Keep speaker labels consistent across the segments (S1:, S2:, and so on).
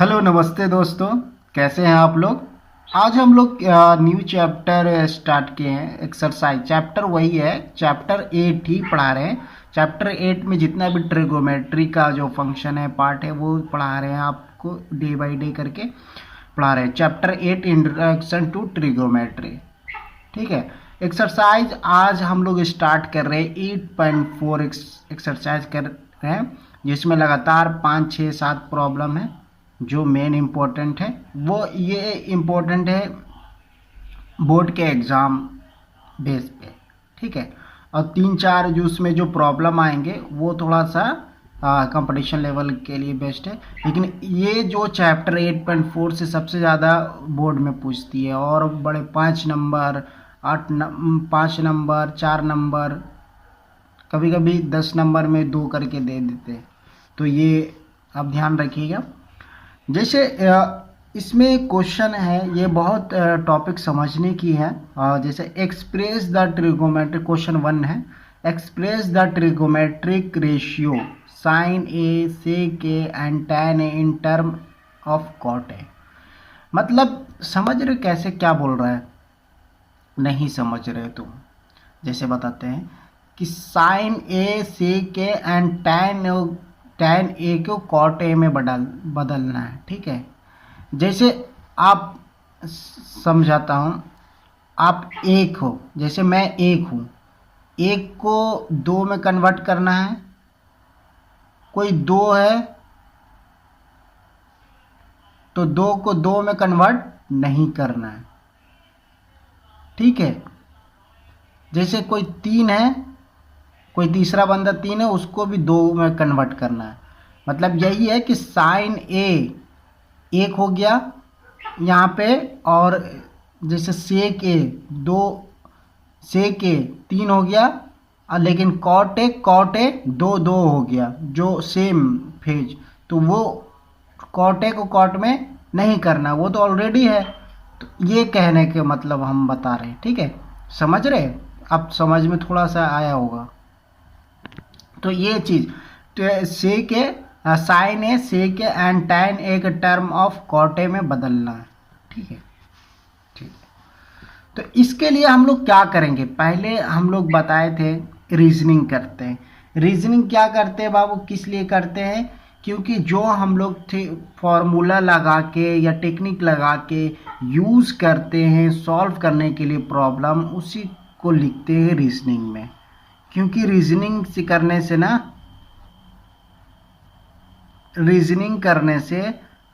S1: Hello नमस्ते दोस्तों। कैसे हैं आप लोग। आज हम लोग न्यू चैप्टर स्टार्ट किए हैं। एक्सरसाइज चैप्टर वही है, चैप्टर 8 ही पढ़ा रहे हैं। चैप्टर 8 में जितना भी ट्रिगोमेट्री का जो फंक्शन है, पार्ट है, वो पढ़ा रहे हैं आपको डे बाय डे करके पढ़ा रहे हैं। Chapter 8 introduction to trigonometry. ठीक है। एक्सरसाइज आज हम लोग स्टार्ट कर रहे हैं 8.4 एक्सरसाइज कर रहे हैं, जिसमें लगातार 5 6 7 प्रॉब्लम है जो मेन इम्पोर्टेंट है। वो ये इम्पोर्टेंट है बोर्ड के एग्ज़ाम बेस पे। ठीक है। और 3 4 जो उसमें जो प्रॉब्लम आएंगे वो थोड़ा सा कंपटीशन लेवल के लिए बेस्ट है। लेकिन ये जो चैप्टर 8.4 से सबसे ज़्यादा बोर्ड में पूछती है, और बड़े 5 नंबर 5 नंबर 4 नंबर, कभी कभी 10 नंबर में 2 करके दे देते हैं। तो ये आप ध्यान रखिएगा। जैसे इसमें क्वेश्चन है, ये बहुत टॉपिक समझने की है। जैसे एक्सप्रेस द ट्रिगोमेट्रिक, क्वेश्चन 1 है, express the trigonometric ratio sine A sec A and tan A in term of cot A. मतलब समझ रहे कैसे, क्या बोल रहा है? नहीं समझ रहे तुम? जैसे बताते हैं कि sine A sec A and tan A को कॉट ए में बदलना है। ठीक है। जैसे आप समझाता हूँ, आप एक हो, जैसे मैं एक हूँ, एक को 2 में कन्वर्ट करना है। कोई 2 है तो 2 को 2 में कन्वर्ट नहीं करना है। ठीक है। जैसे कोई 3 है, कोई तीसरा बंदा 3 है, उसको भी 2 में कन्वर्ट करना है। मतलब यही है कि साइन ए एक हो गया यहाँ पे, और जैसे सेक ए 2, सेक ए 3 हो गया, लेकिन कॉट ए 2 2 हो गया, जो सेम फेज। तो वो कॉट ए को कॉट में नहीं करना, वो तो ऑलरेडी है। तो ये कहने के मतलब हम बता रहे हैं। ठीक है। समझ रहे? अब समझ में थोड़ा सा आया होगा। तो ये चीज़, तो sec A sine A sec A and tan A के टर्म ऑफ कॉट ए में बदलना है। ठीक है। ठीक है। तो इसके लिए हम लोग क्या करेंगे, पहले हम लोग बताए थे रीजनिंग करते हैं। रीजनिंग क्या करते हैं बाबू, किस लिए करते हैं? क्योंकि जो हम लोग थे फॉर्मूला लगा के या टेक्निक लगा के यूज़ करते हैं सॉल्व करने के लिए प्रॉब्लम, उसी को लिखते हैं रीजनिंग में। क्योंकि रीजनिंग से करने से ना, रीजनिंग करने से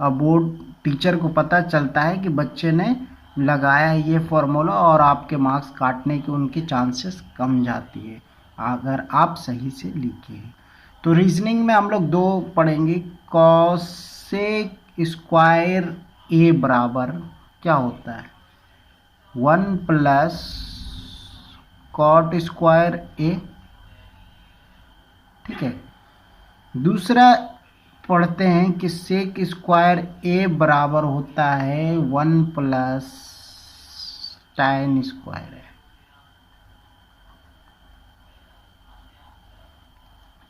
S1: बोर्ड टीचर को पता चलता है कि बच्चे ने लगाया है ये फॉर्मूला, और आपके मार्क्स काटने के उनके चांसेस कम जाती है अगर आप सही से लिखे हैं। तो रीजनिंग में हम लोग 2 पढ़ेंगे। कॉसेक स्क्वायर ए बराबर क्या होता है, 1 प्लस कॉट स्क्वायर ए। ठीक है। दूसरा पढ़ते हैं कि सेक स्क्वायर ए बराबर होता है 1 प्लस tan स्क्वायर है,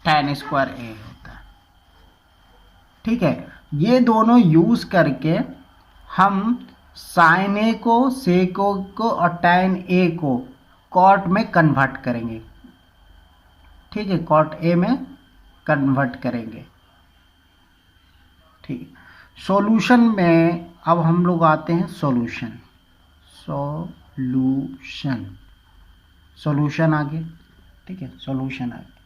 S1: tan स्क्वायर ए होता है। ठीक है। ये दोनों यूज करके हम साइन ए को, सेको को और tan ए को कॉट में कन्वर्ट करेंगे। ठीक है। कॉट ए में कन्वर्ट करेंगे। ठीक। सॉल्यूशन में अब हम लोग आते हैं सॉल्यूशन। सॉल्यूशन आगे। ठीक है। सॉल्यूशन आगे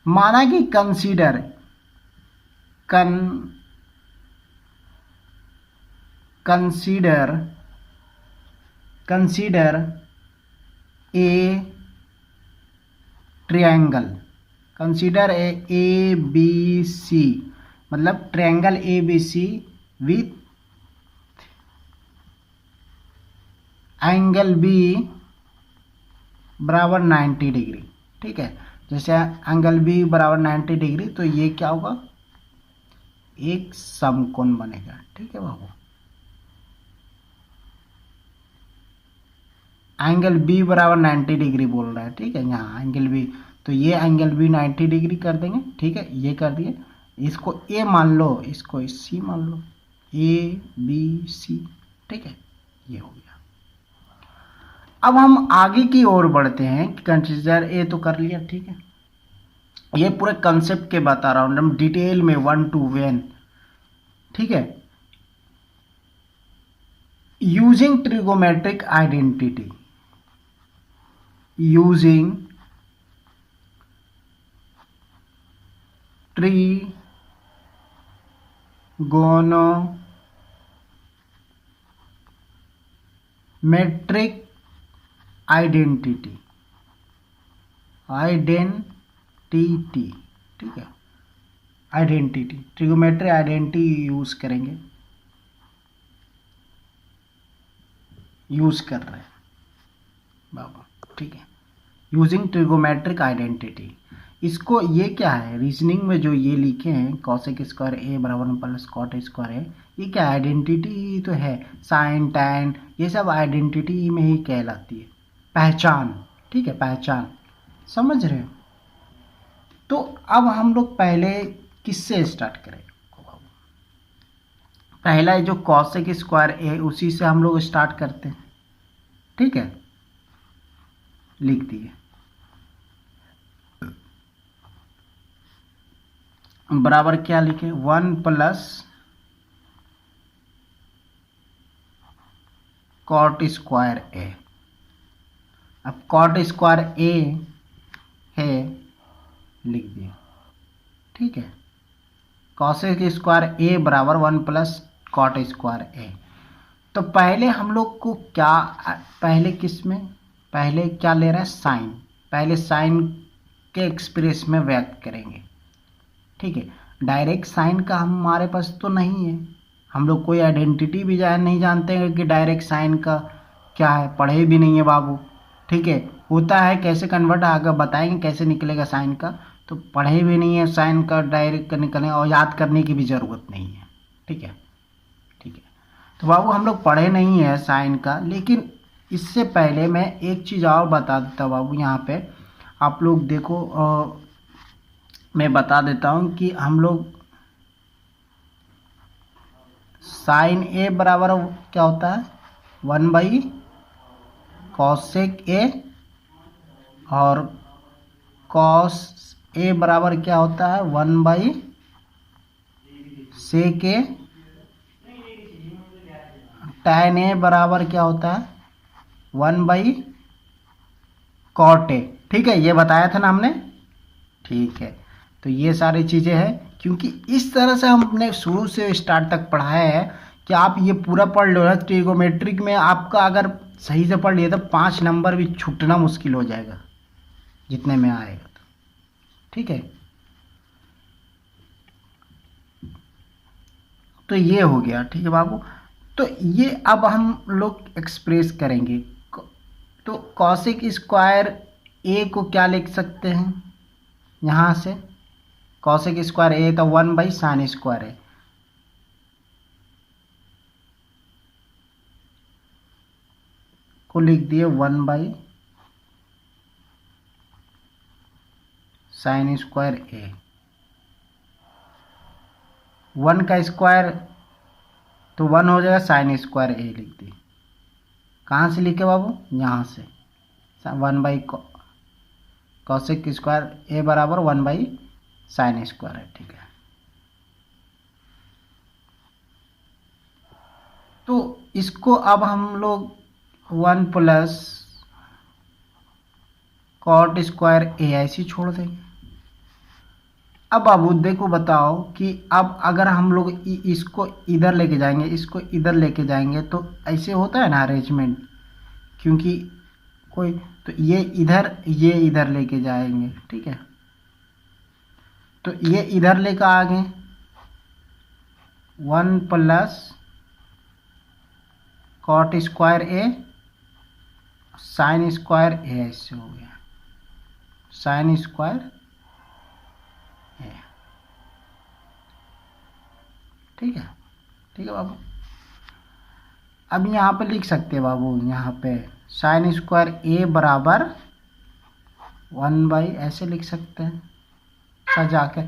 S1: माना कि consider a triangle, consider A B C, मतलब triangle A B C with angle B बराबर 90 डिग्री। ठीक है। जैसे एंगल बी बराबर 90 डिग्री, तो ये क्या होगा, एक समकोण बनेगा। ठीक है बाबू। एंगल बी बराबर 90 डिग्री बोल रहा है। ठीक है। यहाँ एंगल बी, तो ये एंगल बी 90 डिग्री कर देंगे। ठीक है। ये कर दिए। इसको ए मान लो, इसको सी मान लो, ए बी सी, ठीक है, ये हो गया। अब हम आगे की ओर बढ़ते हैं। कंसीडर ए तो कर लिया, ठीक है, ये पूरे कंसेप्ट के बता रहा हूं हम डिटेल में 1 to n, ठीक है। Using trigonometric identity, using trigonometric identity, ठीक है, आइडेंटिटी, ट्रिगोमेट्रिक आइडेंटिटी यूज करेंगे, यूज कर रहे हैं बाबा, ठीक है, यूजिंग ट्रिगोमेट्रिक आइडेंटिटी। इसको, ये क्या है, रीजनिंग में जो ये लिखे हैं कॉसेक स्क्वायर ए बराबर प्लस कॉट स्क्वायर ए, ये क्या आइडेंटिटी ही तो है, साइन टैन ये सब आइडेंटिटी में ही कहलाती है, पहचान, ठीक है, पहचान, समझ रहे हो। तो अब हम लोग पहले किससे स्टार्ट करें, पहला जो कॉसेक स्क्वायर ए उसी से हम लोग स्टार्ट करते हैं, ठीक है, लिख दिए, बराबर क्या लिखे, 1 प्लस कॉट स्क्वायर ए। अब कॉट स्क्वायर ए है, लिख दिया, ठीक है, कॉसेक स्क्वायर ए बराबर 1 प्लस कॉट स्क्वायर ए। तो पहले हम लोग को क्या, पहले किस में, पहले क्या ले रहा है, साइन, पहले साइन के एक्सप्रेस में व्यक्त करेंगे, ठीक है। डायरेक्ट साइन का हमारे पास तो नहीं है, हम लोग कोई आइडेंटिटी भी नहीं जानते हैं कि डायरेक्ट साइन का क्या है, पढ़े भी नहीं है बाबू, ठीक है, होता है कैसे कन्वर्ट आगे बताएंगे कैसे निकलेगा साइन का, तो पढ़े भी नहीं है साइन का डायरेक्ट निकलने, और याद करने की भी ज़रूरत नहीं है, ठीक है, ठीक है। तो बाबू हम लोग पढ़े नहीं है साइन का, लेकिन इससे पहले मैं एक चीज़ और बता देता हूँ बाबू, यहाँ पे आप लोग देखो, मैं बता देता हूँ कि हम लोग साइन ए बराबर क्या होता है, 1 बाई कॉसेक ए, और कॉस ए बराबर क्या होता है, 1 by sec A, tan A बराबर क्या होता है, 1 बाई कॉट ए, ठीक है, ये बताया था ना हमने, ठीक है। तो ये सारी चीज़ें हैं, क्योंकि इस तरह से हमने शुरू से स्टार्ट तक पढ़ाया है कि आप ये पूरा पढ़ लो ना, ट्रिगोमेट्रिक में आपका अगर सही से पढ़ लिया तो 5 नंबर भी छूटना मुश्किल हो जाएगा जितने में आएगा, तो ठीक है। तो ये हो गया, ठीक है बाबू। तो ये अब हम लोग एक्सप्रेस करेंगे, तो कॉसेक स्क्वायर ए को क्या लिख सकते हैं, यहाँ से कॉसेक स्क्वायर ए तो 1 बाई साइन स्क्वायर है, को लिख दिए 1 बाई साइन स्क्वायर ए, 1 का स्क्वायर तो 1 हो जाएगा, साइन स्क्वायर ए लिख दिए। कहाँ से लिखे बाबू, यहाँ से 1 बाई कॉसेक स्क्वायर ए बराबर 1 बाई साइन स्क्वायर है, ठीक है। तो इसको अब हम लोग 1 प्लस कॉट स्क्वायर ए ऐसे छोड़ देंगे। अब बाबू देखो बताओ कि अब अगर हम लोग इसको इधर लेके जाएंगे, इसको इधर लेके जाएंगे, तो ऐसे होता है ना अरेंजमेंट, क्योंकि कोई, तो ये इधर लेके जाएंगे, ठीक है, तो ये इधर लेकर आ गए, 1 प्लस कॉट स्क्वायर ए साइन स्क्वायर ए, ऐसे हो गया साइन स्क्वायर ए, ठीक है, ठीक है बाबू। अब यहाँ पे लिख सकते हैं बाबू, यहाँ पे साइन स्क्वायर ए बराबर 1 बाई, ऐसे लिख सकते हैं सजा के,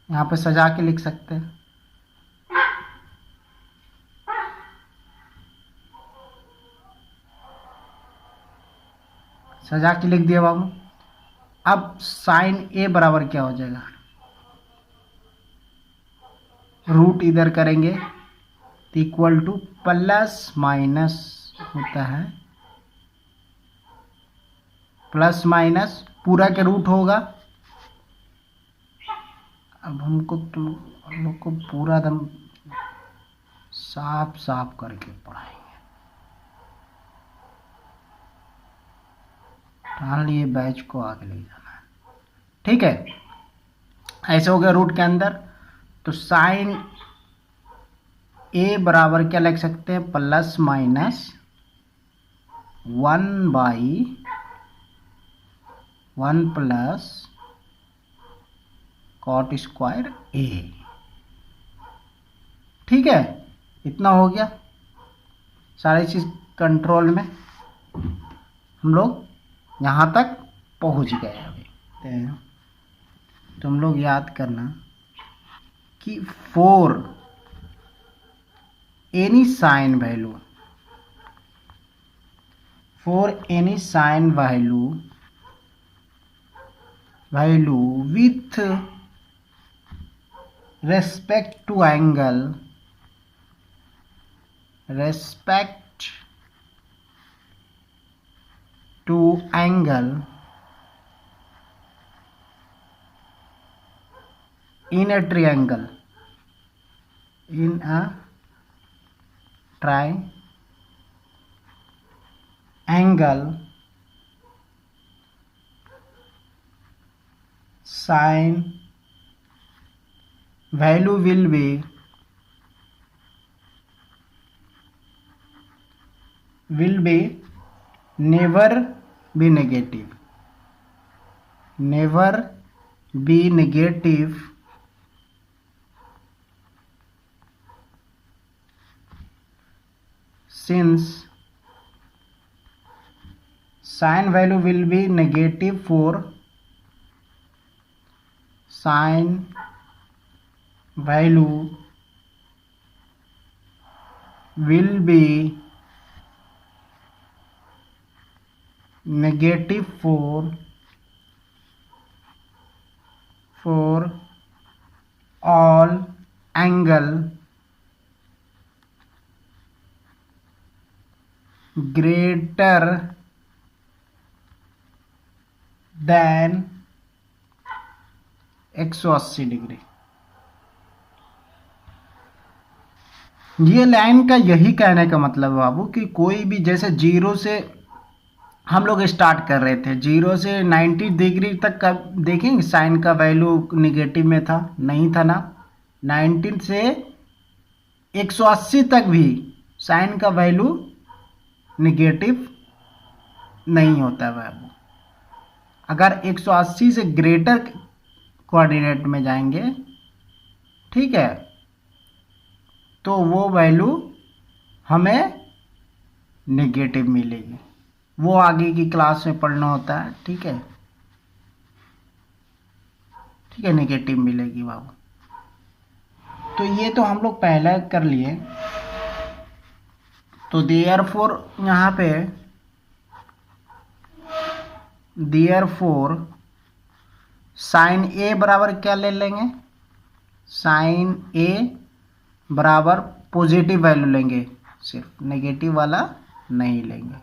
S1: यहाँ पे सजा के लिख सकते हैं। सजा के लिख दिया बाबू। अब साइन ए बराबर क्या हो जाएगा, रूट इधर करेंगे तो इक्वल टू प्लस माइनस होता है, प्लस माइनस पूरा के रूट होगा। अब हम लोग को पूरा दम साफ साफ करके पढ़ाएंगे। ठान लिए बैच को आगे ले जाना है, ठीक है। ऐसे हो गया रूट के अंदर। तो साइन ए बराबर क्या लिख सकते हैं, plus minus 1/1 plus cot square A. ठीक है, इतना हो गया, सारी चीज कंट्रोल में। हम लोग यहाँ तक पहुँच गए। अभी तुम लोग याद करना कि for any sine value, for any sine value with respect to angle, respect to angle in a triangle, in a triangle, sin value will be never be negative, never be negative since sin value will be negative for sin value will be negative for all angle greater than 180 degree. ये line का यही कहने का मतलब है बाबू कि कोई भी, जैसे जीरो से हम लोग स्टार्ट कर रहे थे, जीरो से 90 डिग्री तक का देखेंगे साइन का वैल्यू निगेटिव में था, नहीं था ना। 90 से 180 तक भी साइन का वैल्यू निगेटिव नहीं होता है बाबू। अगर 180 से ग्रेटर कोऑर्डिनेट में जाएंगे, ठीक है, तो वो वैल्यू हमें नेगेटिव मिलेगी। वो आगे की क्लास में पढ़ना होता है, ठीक है, ठीक है, नेगेटिव मिलेगी बाबू। तो ये तो हम लोग पहले कर लिए। तो देयरफॉर यहाँ पे देयरफॉर साइन ए बराबर क्या ले लेंगे, साइन ए बराबर पॉजिटिव वैल्यू लेंगे, सिर्फ नेगेटिव वाला नहीं लेंगे।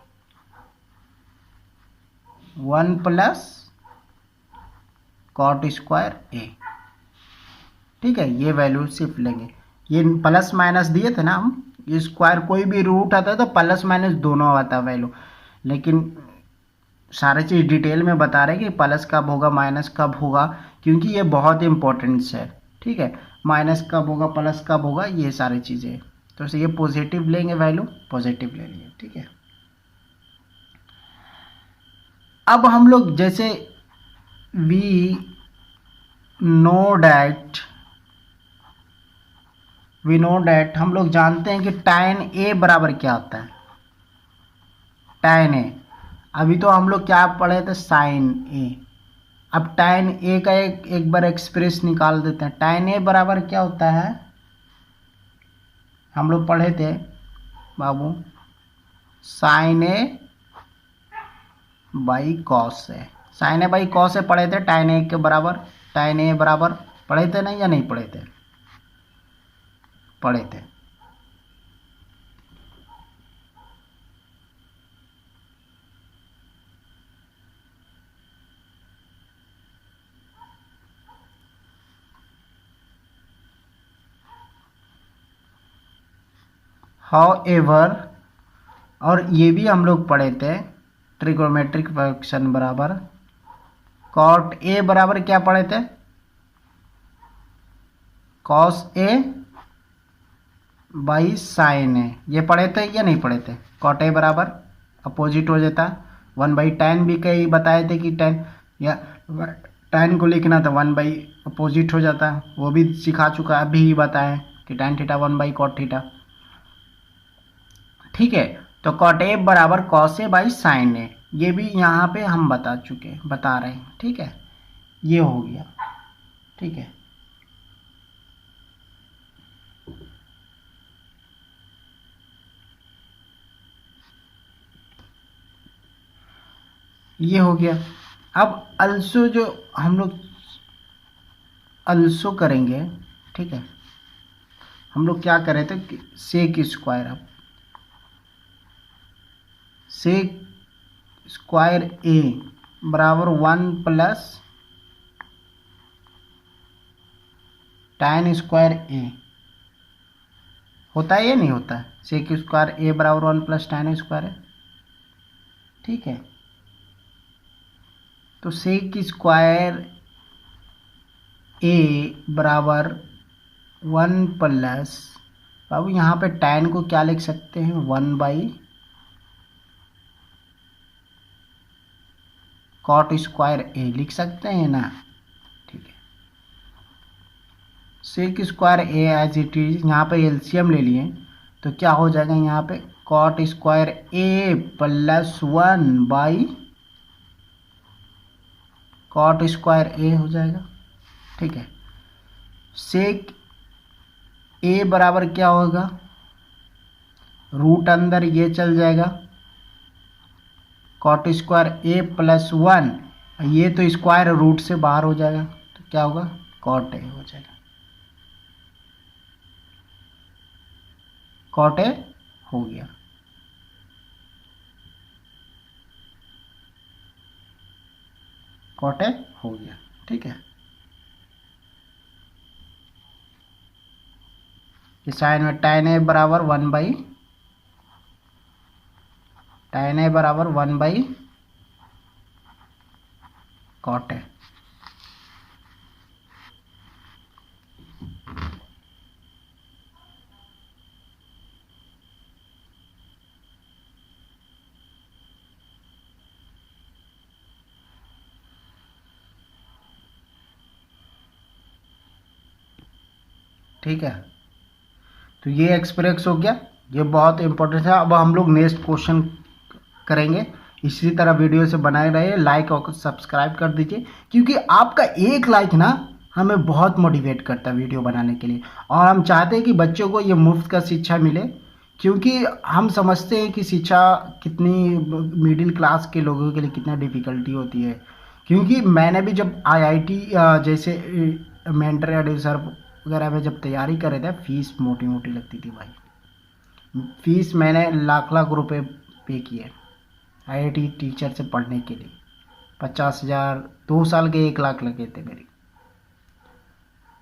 S1: 1 प्लस कॉट स्क्वायर ए, ठीक है, ये वैल्यू सिर्फ लेंगे। ये प्लस माइनस दिए थे ना हम, ये स्क्वायर कोई भी रूट आता है तो प्लस माइनस दोनों आता है वैल्यू, लेकिन सारे चीज़ डिटेल में बता रहे हैं कि प्लस कब होगा माइनस कब होगा, क्योंकि ये बहुत इंपॉर्टेंट है, ठीक है। माइनस कब होगा प्लस कब होगा, ये सारी चीज़ें। तो ये पॉजिटिव लेंगे, वैल्यू पॉजिटिव ले लिए, ठीक है। अब हम लोग जैसे वी नो डैट हम लोग जानते हैं कि tan ए बराबर क्या होता है, tan ए। अभी तो हम लोग क्या पढ़े थे, साइन ए, अब tan a का एक बार एक्सप्रेस निकाल देते हैं। tan a बराबर क्या होता है, हम लोग पढ़े थे बाबू, sin a by cos A. sin a by cos A पढ़े थे, tan a के बराबर, tan a बराबर पढ़े थे नहीं या नहीं पढ़े थे? पढ़े थे। हाउएवर, और ये भी हम लोग पढ़े थे, ट्रिगोनोमेट्रिक फंक्शन बराबर कॉट ए बराबर क्या पढ़े थे, कॉस ए बाई साइन ए, ये पढ़े थे या नहीं पढ़े थे? कॉट ए बराबर अपोजिट हो जाता, 1/tan भी कई बताए थे कि tan या tan को लिखना था 1/अपोजिट हो जाता, वो भी सिखा चुका, अभी ही बताएं कि tan थीटा 1/cot थीटा। ठीक है, तो कॉट ए बराबर कॉस ए बाई साइन ए, ये भी यहाँ पे हम बता रहे हैं। ठीक है, ये हो गया। ठीक है, ये हो गया। अब अल्सो जो हम लोग अल्सो करेंगे, ठीक है, हम लोग क्या करे थे, सेक स्क्वायर, अब सेक स्क्वायर ए बराबर 1 प्लस tan स्क्वायर ए, होता है या नहीं होता है? सेक स्क्वायर ए बराबर 1 प्लस tan स्क्वायर है। ठीक है, तो सेक स्क्वायर ए बराबर 1 प्लस, बाबू यहाँ पे tan को क्या लिख सकते हैं, 1/cot स्क्वायर ए लिख सकते हैं ना। ठीक है, sec square A as it is, यहाँ पे एलसीएम ले लिए तो क्या हो जाएगा, यहाँ पे cot स्क्वायर ए प्लस 1/cot स्क्वायर ए हो जाएगा। ठीक है, सेक ए बराबर क्या होगा, रूट अंदर ये चल जाएगा, cot स्क्वायर ए प्लस 1, ये तो स्क्वायर रूट से बाहर हो जाएगा, तो क्या होगा, cot ए हो जाएगा, cot ए हो गया। cot ए हो गया। ठीक है, इस साइन में tan ए बराबर 1/cot ए। ठीक है, तो ये एक्सप्रेस हो गया, ये बहुत इंपॉर्टेंट है। अब हम लोग नेक्स्ट क्वेश्चन करेंगे। इसी तरह वीडियो से बनाए रहिए, लाइक और सब्सक्राइब कर दीजिए, क्योंकि आपका एक लाइक ना हमें बहुत मोटिवेट करता है वीडियो बनाने के लिए, और हम चाहते हैं कि बच्चों को ये मुफ्त का शिक्षा मिले, क्योंकि हम समझते हैं कि शिक्षा कितनी मिडिल क्लास के लोगों के लिए कितना डिफ़िकल्टी होती है। क्योंकि मैंने भी जब आईआईटी जैसे मेंटर या सर वगैरह में जब तैयारी कर रहे थे, फीस मोटी मोटी लगती थी भाई, फीस मैंने लाख लाख रुपए पे किए आईआईटी टीचर से पढ़ने के लिए, 50,000, 2 साल के 1 लाख लगे थे मेरी।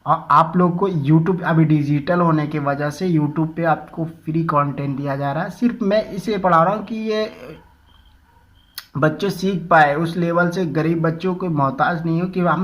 S1: और आप लोग को यूट्यूब अभी डिजिटल होने की वजह से यूट्यूब पे आपको फ्री कंटेंट दिया जा रहा है, सिर्फ मैं इसे पढ़ा रहा हूँ कि ये बच्चे सीख पाए, उस लेवल से गरीब बच्चों को मोहताज नहीं हो कि हम